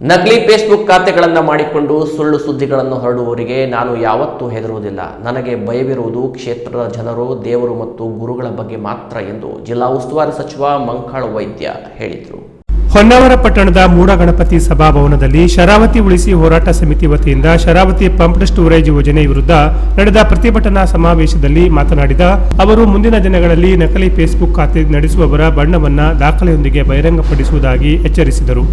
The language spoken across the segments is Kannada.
ನಕಲಿ ಫೇಸ್ಬುಕ್ ಖಾತೆಗಳನ್ನು ಮಾಡಿಕೊಂಡು ಸುಳ್ಳು ಸುದ್ದಿಗಳನ್ನು ಹರಡುವವರಿಗೆ ನಾನು ಯಾವತ್ತೂ ಹೆದರುವುದಿಲ್ಲ. ನನಗೆ ಭಯವಿರುವುದು ಕ್ಷೇತ್ರದ ಜನರು, ದೇವರು ಮತ್ತು ಗುರುಗಳ ಬಗ್ಗೆ ಮಾತ್ರ ಎಂದು ಜಿಲ್ಲಾ ಉಸ್ತುವಾರಿ ಸಚಿವ ಮಂಕಾಳ ವೈದ್ಯ ಹೇಳಿದರು. ಹೊನ್ನಾವರ ಪಟ್ಟಣದ ಮೂಡಗಣಪತಿ ಸಭಾಭವನದಲ್ಲಿ ಶರಾವತಿ ಉಳಿಸಿ ಹೋರಾಟ ಸಮಿತಿ ವತಿಯಿಂದ ಶರಾವತಿ ಪಂಪ್ಡ್ ಸ್ಟೋರೇಜ್ ಯೋಜನೆ ವಿರುದ್ಧ ನಡೆದ ಪ್ರತಿಭಟನಾ ಸಮಾವೇಶದಲ್ಲಿ ಮಾತನಾಡಿದ ಅವರು, ಮುಂದಿನ ದಿನಗಳಲ್ಲಿ ನಕಲಿ ಫೇಸ್ಬುಕ್ ಖಾತೆ ನಡೆಸುವವರ ಬಣ್ಣವನ್ನ ದಾಖಲೆಯೊಂದಿಗೆ ಬಹಿರಂಗಪಡಿಸುವುದಾಗಿ ಎಚ್ಚರಿಸಿದರು.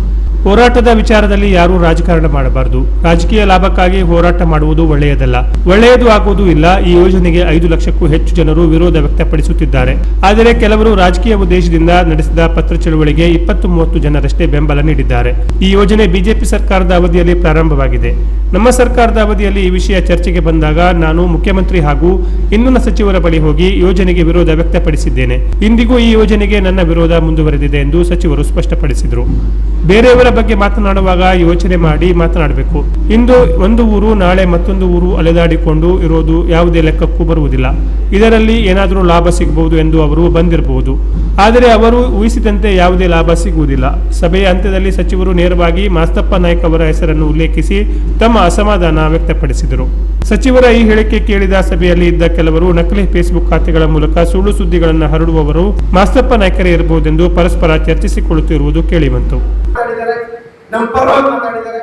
ಹೋರಾಟದ ವಿಚಾರದಲ್ಲಿ ಯಾರೂ ರಾಜಕಾರಣ ಮಾಡಬಾರದು. ರಾಜಕೀಯ ಲಾಭಕ್ಕಾಗಿ ಹೋರಾಟ ಮಾಡುವುದು ಒಳ್ಳೆಯದಲ್ಲ, ಒಳ್ಳೆಯದು ಆಗುವುದೂ ಇಲ್ಲ. ಈ ಯೋಜನೆಗೆ 5 ಲಕ್ಷಕ್ಕೂ ಹೆಚ್ಚು ಜನರು ವಿರೋಧ ವ್ಯಕ್ತಪಡಿಸುತ್ತಿದ್ದಾರೆ. ಆದರೆ ಕೆಲವರು ರಾಜಕೀಯ ಉದ್ದೇಶದಿಂದ ನಡೆಸಿದ ಪತ್ರ ಚಳವಳಿಗೆ 20-30 ಜನರಷ್ಟೇ ಬೆಂಬಲ ನೀಡಿದ್ದಾರೆ. ಈ ಯೋಜನೆ ಬಿಜೆಪಿ ಸರ್ಕಾರದ ಅವಧಿಯಲ್ಲಿ ಪ್ರಾರಂಭವಾಗಿದೆ. ನಮ್ಮ ಸರ್ಕಾರದ ಅವಧಿಯಲ್ಲಿ ಈ ವಿಷಯ ಚರ್ಚೆಗೆ ಬಂದಾಗ ನಾನು ಮುಖ್ಯಮಂತ್ರಿ ಹಾಗೂ ಇನ್ನೂನ ಸಚಿವರ ಬಳಿ ಹೋಗಿ ಯೋಜನೆಗೆ ವಿರೋಧ ವ್ಯಕ್ತಪಡಿಸಿದ್ದೇನೆ. ಇಂದಿಗೂ ಈ ಯೋಜನೆಗೆ ನನ್ನ ವಿರೋಧ ಮುಂದುವರೆದಿದೆ ಎಂದು ಸಚಿವರು ಸ್ಪಷ್ಟಪಡಿಸಿದರು. ಬೇರೆಯವರ ಬಗ್ಗೆ ಮಾತನಾಡುವಾಗ ಯೋಚನೆ ಮಾಡಿ ಮಾತನಾಡಬೇಕು. ಇಂದು ಒಂದು ಊರು, ನಾಳೆ ಮತ್ತೊಂದು ಊರು ಅಲೆದಾಡಿಕೊಂಡು ಇರೋದು ಯಾವುದೇ ಲೆಕ್ಕಕ್ಕೂ ಬರುವುದಿಲ್ಲ. ಇದರಲ್ಲಿ ಏನಾದರೂ ಲಾಭ ಸಿಗಬಹುದು ಎಂದು ಅವರು ಬಂದಿರಬಹುದು, ಆದರೆ ಅವರು ಊಹಿಸಿದಂತೆ ಯಾವುದೇ ಲಾಭ ಸಿಗುವುದಿಲ್ಲ. ಸಭೆಯ ಅಂತ್ಯದಲ್ಲಿ ಸಚಿವರು ನೇರವಾಗಿ ಮಾಸ್ತಪ್ಪ ನಾಯ್ಕ ಅವರ ಹೆಸರನ್ನು ಉಲ್ಲೇಖಿಸಿ ತಮ್ಮ ಅಸಮಾಧಾನ ವ್ಯಕ್ತಪಡಿಸಿದರು. ಸಚಿವರ ಈ ಹೇಳಿಕೆ ಕೇಳಿದ ಸಭೆಯಲ್ಲಿ ಇದ್ದ ಕೆಲವರು ನಕಲಿ ಫೇಸ್ಬುಕ್ ಖಾತೆಗಳ ಮೂಲಕ ಸುಳ್ಳು ಸುದ್ದಿಗಳನ್ನು ಹರಡುವವರು ಮಾಸ್ತಪ್ಪ ನಾಯ್ಕರೇ ಇರಬಹುದೆಂದು ಪರಸ್ಪರ ಚರ್ಚಿಸಿಕೊಳ್ಳುತ್ತಿರುವುದು ಕೇಳಿಬಂತು. ನಮ್ಮ ಪರವಾಗಿ ಮಾತಾಡಿದ್ದಾರೆ.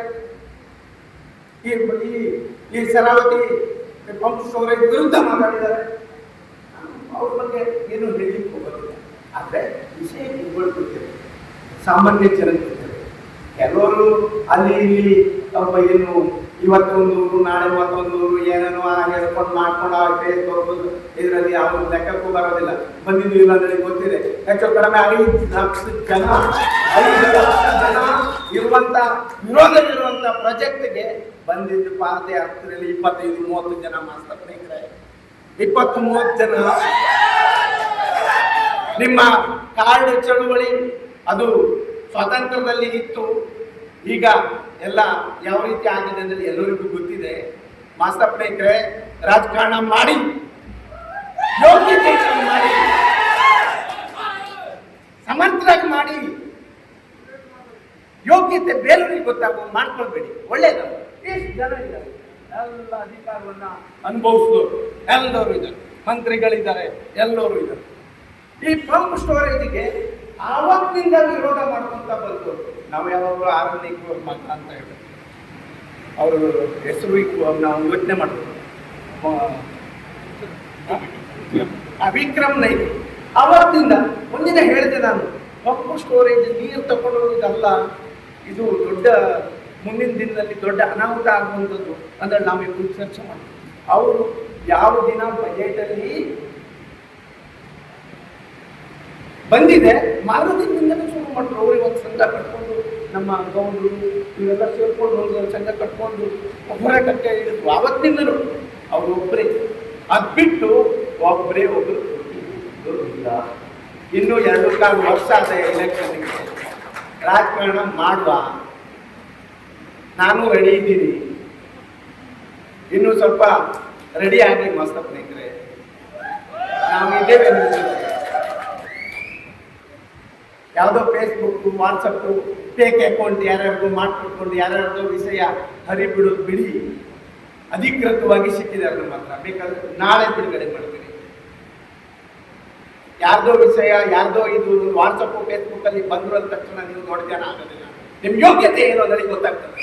ಈ ಶರಾವತಿ ಪಂಪ್ ಸ್ಟೋರೇಜ್ ವಿರುದ್ಧ ಮಾತಾಡಿದ್ದಾರೆ. ಅವ್ರ ಬಗ್ಗೆ ಏನು ಹೇಳಲಿಕ್ಕೆ ಹೋಗೋದಿಲ್ಲ. ಆದರೆ ವಿಷಯ ತಿಳ್ಕೊಳ್ತಿದ್ದೇವೆ, ಸಾಮಾನ್ಯ ಜನರಿದ್ದೇವೆ. ಕೆಲವರು ಅಲ್ಲಿ ಇಲ್ಲಿ ಏನು ಇವತ್ತೊಂದು ನಾಳೆ ಮತ್ತೊಂದು ಏನೇನೋ ಹೇಳ್ಕೊಂಡು ಮಾಡ್ಕೊಂಡು ಇದರಲ್ಲಿ ಅವ್ರ ಲೆಕ್ಕಕ್ಕೂ ಬರೋದಿಲ್ಲ. ಬಂದಿದ್ದು ಇಲ್ಲ ನನಗೆ ಗೊತ್ತಿದೆ. ಹೆಚ್ಚು ಕಡಿಮೆ 5 ಲಕ್ಷ ಜನ ಇರುವಂತ ವಿರೋಧವಿರುವಂತ ಪ್ರಾಜೆಕ್ಟ್ಗೆ ಬಂದಿದ್ದು ಪಾದಯಾತ್ರೆಯಲ್ಲಿ 25-30 ಜನ ಮಾಸ್ತರ್ ನಾಯ್ಕರೇ. 20-30 ಜನ ನಿಮ್ಮ ಕಾರ್ಡ್ ಚಳುವಳಿ ಅದು ಸ್ವಾತಂತ್ರ್ಯದಲ್ಲಿ ಇತ್ತು. ಈಗ ಎಲ್ಲ ಯಾವ ರೀತಿ ಆಗಿದೆ ಅಂದ್ರೆ ಎಲ್ಲರಿಗೂ ಗೊತ್ತಿದೆ. ಮಾಸ್ತಪ್ಪ ನಾಯ್ಕರೇ ರಾಜಕಾರಣ ಮಾಡಿ, ಯೋಗ್ಯತೆ ಮಾಡಿ, ಸಮರ್ಥರಾಗಿ ಮಾಡಿ, ಯೋಗ್ಯತೆ ಬೇರೆಯವರಿಗೆ ಗೊತ್ತಾಗೋದು ಮಾಡ್ಕೊಳ್ಬೇಡಿ. ಒಳ್ಳೇದಲ್ಲ. ಎಷ್ಟು ಜನ ಇದ್ದಾರೆ, ಎಲ್ಲ ಅಧಿಕಾರವನ್ನ ಅನುಭವಿಸಿದವರು ಎಲ್ಲರೂ ಇದ್ದಾರೆ, ಮಂತ್ರಿಗಳಿದ್ದಾರೆ, ಎಲ್ಲರೂ ಇದ್ದಾರೆ. ಈ ಪಂಪ್ ಸ್ಟೋರೇಜ್ಗೆ ಆವತ್ತಿನಿಂದ ವಿರೋಧ ಮಾಡ್ಕೊಂತ ಬಂತು. ನಾವು ಯಾವಾಗಲೂ ಆರಂಭಿಕ ಮತ ಅಂತ ಹೇಳಿ ಅವರು ಹೆಸರು ನಾವು ಯೋಚನೆ ಮಾಡ್ತೀವಿ. ವಿಕ್ರಮ್ ನಾಯ್ಕ ಅವತ್ತಿಂದ ಒಂದಿನ ಹೇಳಿದೆ ನಾನು, ಪಂಪ್ ಸ್ಟೋರೇಜ್ ನೀರು ತಗೊಂಡು ಹೋಗೋದಲ್ಲ, ಇದು ದೊಡ್ಡ ಮುಂದಿನ ದಿನದಲ್ಲಿ ದೊಡ್ಡ ಅನಾಹುತ ಆಗುವಂಥದ್ದು ಅಂದ್ರೆ ನಾವಿಬ್ಬರು ಚರ್ಚೆ ಮಾಡ್ತೀವಿ. ಅವರು ಯಾವ ದಿನ ಬಜೆಟಲ್ಲಿ ಬಂದಿದೆ ಮಾರುತಿನಿಂದಲೇ ಶುರು ಮಾಡ್ರು. ಅವ್ರಿಗೆ ಒಂದು ಸಂಘ ಕಟ್ಕೊಂಡು ನಮ್ಮ ಗೌಂಡ್ರು ಇವೆಲ್ಲ ಸೇರ್ಕೊಂಡು ಹೋಗಿ ಸಂಘ ಕಟ್ಕೊಂಡು ಹೋರಾಟಕ್ಕೆ ಇಳಿದ್ರು. ಆವತ್ತಿನಿಂದಲೂ ಅವರು ಒಬ್ಬರೇ, ಅದು ಬಿಟ್ಟು ಒಬ್ಬರೇ ಒಬ್ಬರು ಇಲ್ಲ. ಇನ್ನು 2-4 ವರ್ಷ ಆದ ಎಲೆಕ್ಷನ್ಗೆ ರಾಜಕಾರಣ ಮಾಡುವ. ನಾನು ರೆಡಿ ಇದ್ದೀನಿ, ಇನ್ನು ಸ್ವಲ್ಪ ರೆಡಿ ಆಗಿ ಮಾಸ್ತಪ್ಪ ನಾಯ್ಕರೇ. ನಾವು ಇದ್ದೇವೆ. ಯಾವುದೋ ಫೇಸ್ಬುಕ್, ವಾಟ್ಸಪ್ ಫೇಕ್ ಅಕೌಂಟ್ ಯಾರ್ಯಾರಿಗೂ ಮಾಡ್ಕೊಟ್ಕೊಂಡು ಯಾರ್ಯಾರ್ದೋ ವಿಷಯ ಹರಿಬಿಡೋದು ಬಿಡಿ. ಅಧಿಕೃತವಾಗಿ ಸಿಕ್ಕಿದ್ದಾರೆ ನಮ್ಮ ಹತ್ರ. ಬೇಕಾದ್ರೆ ನಾಳೆ ಬಿಡುಗಡೆ ಮಾಡ್ತೀನಿ. ಯಾರ್ದೋ ವಿಷಯ, ಯಾರ್ದೋ ಇದು ವಾಟ್ಸಪ್ ಫೇಸ್ಬುಕ್ ಅಲ್ಲಿ ಬಂದ್ರು ಅಂದ ತಕ್ಷಣ ನೀವು ದೊಡ್ಡ ಜನ ಆಗೋದಿಲ್ಲ. ನಿಮ್ ಯೋಗ್ಯತೆ ಏನೋ ನನಗೆ ಗೊತ್ತಾಗ್ತದೆ.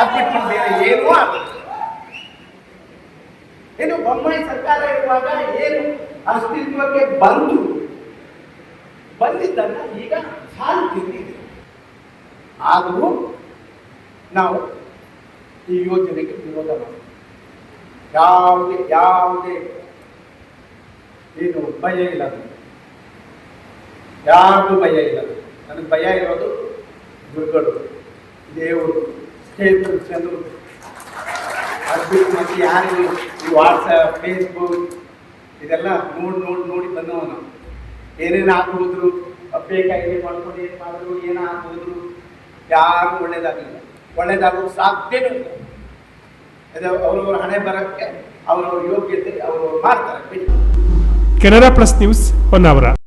ಅದು ಬಿಟ್ಟು ಬೇರೆ ಏನೂ ಆಗೋದಿಲ್ಲ. ಏನು ಬೊಮ್ಮಾಯಿ ಸರ್ಕಾರ ಇರುವಾಗ ಏನು ಅಸ್ತಿತ್ವಕ್ಕೆ ಬಂದಿದ್ದನ್ನ ಈಗ ಸಾಲು ತಿಂದಿದೆ. ಆದರೂ ನಾವು ಈ ಯೋಜನೆಗೆ ವಿರೋಧ ಮಾಡ್ತೀವಿ. ಯಾವುದೇ ಏನು ಭಯ ಇಲ್ಲ, ಯಾರಿಗೂ ಭಯ ಇಲ್ಲ. ನನಗೆ ಭಯ ಇರೋದು ಗುರುಗಳು, ದೇವರು, ಕ್ಷೇತ್ರ ಜನರು. ಅದು ಮತ್ತೆ ಯಾರಿಗೂ ಈ ವಾಟ್ಸಪ್, ಫೇಸ್ಬುಕ್ ಇದೆಲ್ಲ ನೋಡಿ ಬಂದವ ನಾವು. ಏನೇನು ಹಾಕುವುದ್ರು, ಬೇಕಾಗಿ ಮಾಡ್ಕೊಂಡು ಏನು ಮಾಡಿದ್ರು, ಏನೋ ಹಾಕುವುದ್ರು, ಯಾರು ಒಳ್ಳೇದಾಗೋದು ಸಾಧ್ಯವೇ ಇಲ್ಲ. ಅದೇ ಅವ್ರವ್ರ ಹಣೆ ಬರಕ್ಕೆ ಅವ್ರವ್ರ ಯೋಗ್ಯತೆ ಅವ್ರವ್ರು ಮಾಡ್ತಾರೆ. Canara plus news Honnavar.